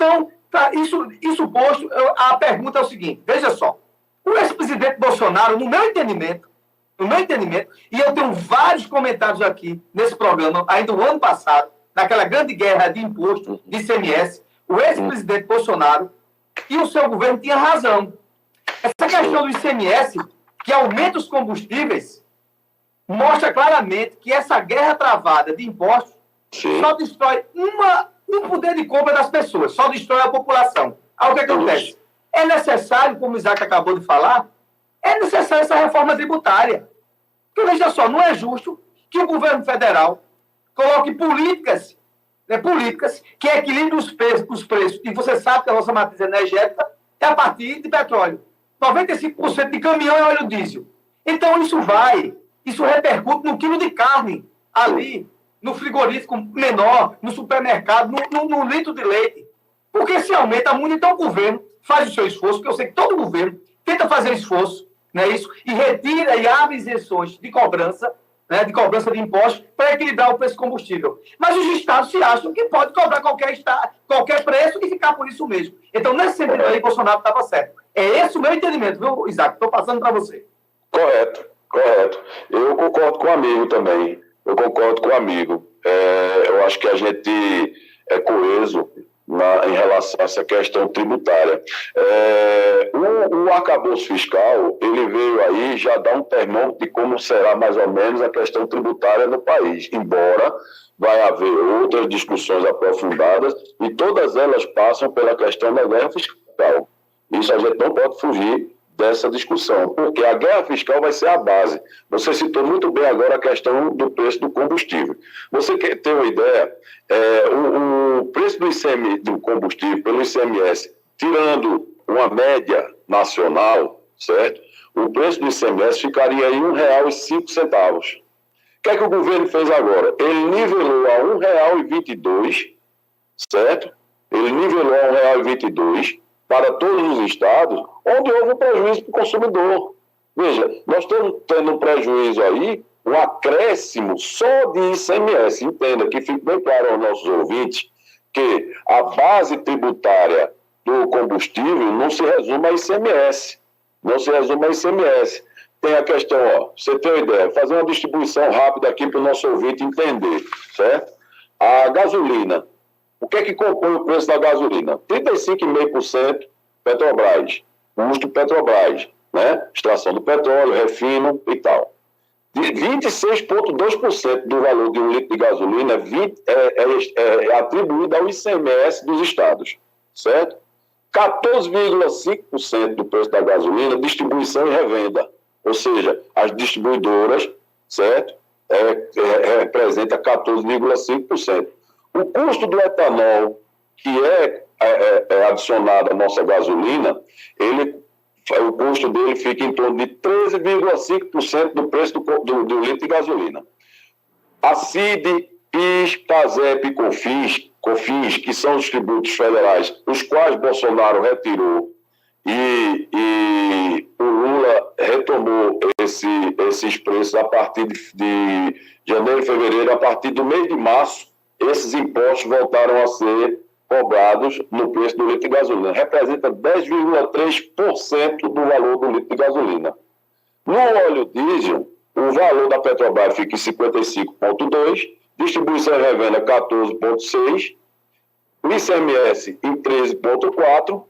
Então, isso posto, a pergunta é o seguinte, veja só, o ex-presidente Bolsonaro, no meu entendimento, e eu tenho vários comentários aqui nesse programa, ainda no ano passado, naquela grande guerra de imposto, de ICMS, o ex-presidente Bolsonaro e o seu governo tinham razão. Essa questão do ICMS, que aumenta os combustíveis, mostra claramente que essa guerra travada de impostos só destrói um poder de compra das pessoas, só destrói a população. Aí o que acontece? É necessário, como o Isaac acabou de falar, é necessária essa reforma tributária. Porque, veja só, não é justo que o governo federal coloque políticas que equilibrem os preços. E você sabe que a nossa matriz energética é a partir de petróleo. 95% de caminhão é óleo diesel. Então, isso repercute no quilo de carne ali, no frigorífico menor, no supermercado, no litro de leite. Porque se aumenta muito, então o governo faz o seu esforço, porque eu sei que todo governo tenta fazer esforço, não é isso? E retira e abre isenções de cobrança, né, de cobrança de impostos, para equilibrar o preço do combustível. Mas os estados se acham que pode cobrar qualquer preço e ficar por isso mesmo. Então, nesse sentido aí, Bolsonaro estava certo. É esse o meu entendimento, viu, Isaac? Estou passando para você. Correto. Eu concordo com o amigo também. Eu acho que a gente é coeso em relação a essa questão tributária. O arcabouço fiscal, ele veio aí já dar um termômetro de como será mais ou menos a questão tributária no país, embora vai haver outras discussões aprofundadas e todas elas passam pela questão da guerra fiscal. Isso a gente não pode fugir dessa discussão, porque a guerra fiscal vai ser a base. Você citou muito bem agora a questão do preço do combustível. Você quer ter uma ideia, o preço do combustível pelo ICMS, tirando uma média nacional, certo? O preço do ICMS ficaria em R$ 1,05. O que é que o governo fez agora? Ele nivelou a R$ 1,22, certo? Ele nivelou a R$ 1,22 para todos os estados, onde houve um prejuízo para o consumidor. Veja, nós estamos tendo um prejuízo aí, um acréscimo só de ICMS. Entenda, que fique bem claro aos nossos ouvintes, que a base tributária do combustível não se resume a ICMS. Tem a questão, você tem uma ideia, fazer uma distribuição rápida aqui para o nosso ouvinte entender, certo? A gasolina. O que é que compõe o preço da gasolina? 35,5% Petrobras, custo Petrobras, né? Extração do petróleo, refino e tal. 26,2% do valor de um litro de gasolina é atribuído ao ICMS dos estados, certo? 14,5% do preço da gasolina, distribuição e revenda. Ou seja, as distribuidoras, certo? Representa 14,5%. O custo do etanol, que é adicionado à nossa gasolina, o custo dele fica em torno de 13,5% do preço do litro de gasolina. A CID, PIS, PASEP e COFINS, que são os tributos federais, os quais Bolsonaro retirou, e o Lula retomou esses preços a partir de janeiro e fevereiro. A partir do mês de março, esses impostos voltaram a ser cobrados no preço do litro de gasolina. Representa 10,3% do valor do litro de gasolina. No óleo diesel, o valor da Petrobras fica em 55,2%, distribuição e revenda 14,6%, o ICMS em 13,4%,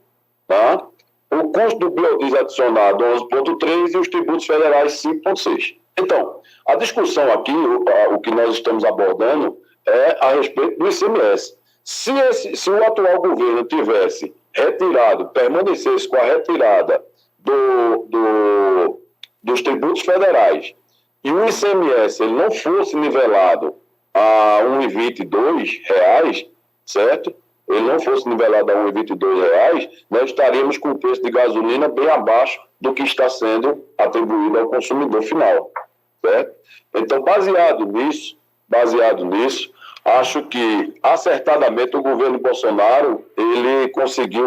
tá? O custo do biodiesel adicionado 11,3% e os tributos federais 5,6%. Então, a discussão aqui, o que nós estamos abordando, é a respeito do ICMS. Se o atual governo tivesse permanecesse com a retirada dos tributos federais e o ICMS ele não fosse nivelado a R$ 1,22, certo? Ele não fosse nivelado a R$ 1,22, nós estaríamos com o preço de gasolina bem abaixo do que está sendo atribuído ao consumidor final, certo? Então, baseado nisso, acho que, acertadamente, o governo Bolsonaro ele conseguiu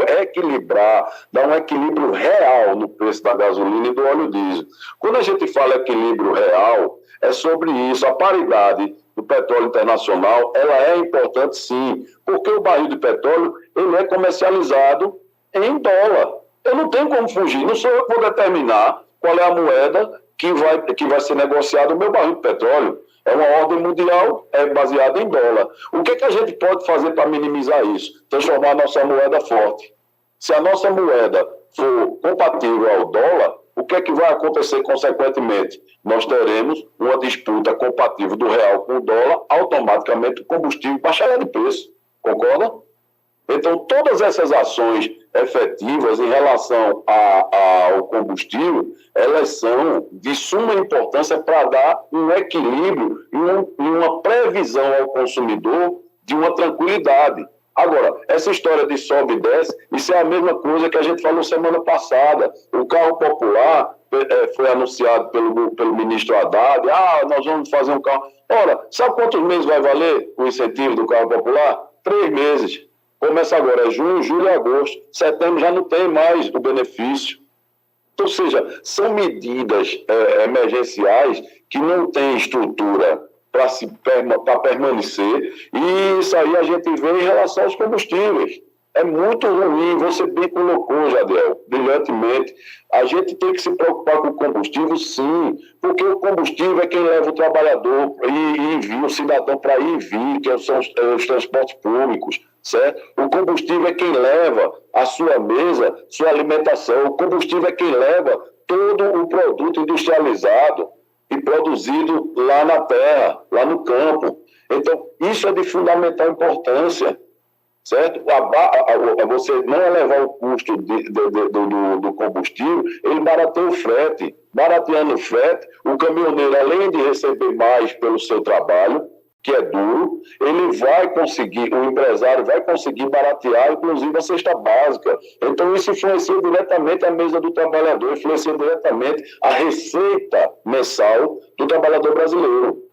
dar um equilíbrio real no preço da gasolina e do óleo diesel. Quando a gente fala equilíbrio real, é sobre isso, a paridade do petróleo internacional, ela é importante sim, porque o barril de petróleo ele é comercializado em dólar. Eu não tenho como fugir, não sou eu que vou determinar qual é a moeda que vai ser negociada o meu barril de petróleo. É uma ordem mundial, é baseada em dólar. O que a gente pode fazer para minimizar isso? Transformar a nossa moeda forte. Se a nossa moeda for compatível ao dólar, o que é que vai acontecer consequentemente? Nós teremos uma disputa compatível do real com o dólar, automaticamente o combustível baixará de preço. Concorda? Então, todas essas ações efetivas em relação ao combustível, elas são de suma importância para dar um equilíbrio e uma previsão ao consumidor de uma tranquilidade. Agora, essa história de sobe e desce, isso é a mesma coisa que a gente falou semana passada. O carro popular foi anunciado pelo ministro Haddad, nós vamos fazer um carro... Ora, sabe quantos meses vai valer o incentivo do carro popular? 3 meses. Começa agora, junho, julho e agosto. Setembro já não tem mais o benefício. Ou seja, são medidas emergenciais que não têm estrutura para permanecer, e isso aí a gente vê em relação aos combustíveis. É muito ruim, você bem colocou, Jadiel, brilhantemente. A gente tem que se preocupar com o combustível, sim, porque o combustível é quem leva o trabalhador e envia o cidadão para ir e vir, que são os transportes públicos, certo? O combustível é quem leva à sua mesa, sua alimentação. O combustível é quem leva todo o produto industrializado e produzido lá na terra, lá no campo. Então, isso é de fundamental importância, certo? Você não elevar o custo do combustível, ele barateia o frete. Barateando o frete, o caminhoneiro, além de receber mais pelo seu trabalho, que é duro, ele vai conseguir, o empresário vai conseguir baratear, inclusive, a cesta básica. Então, isso influencia diretamente a mesa do trabalhador, influencia diretamente a receita mensal do trabalhador brasileiro.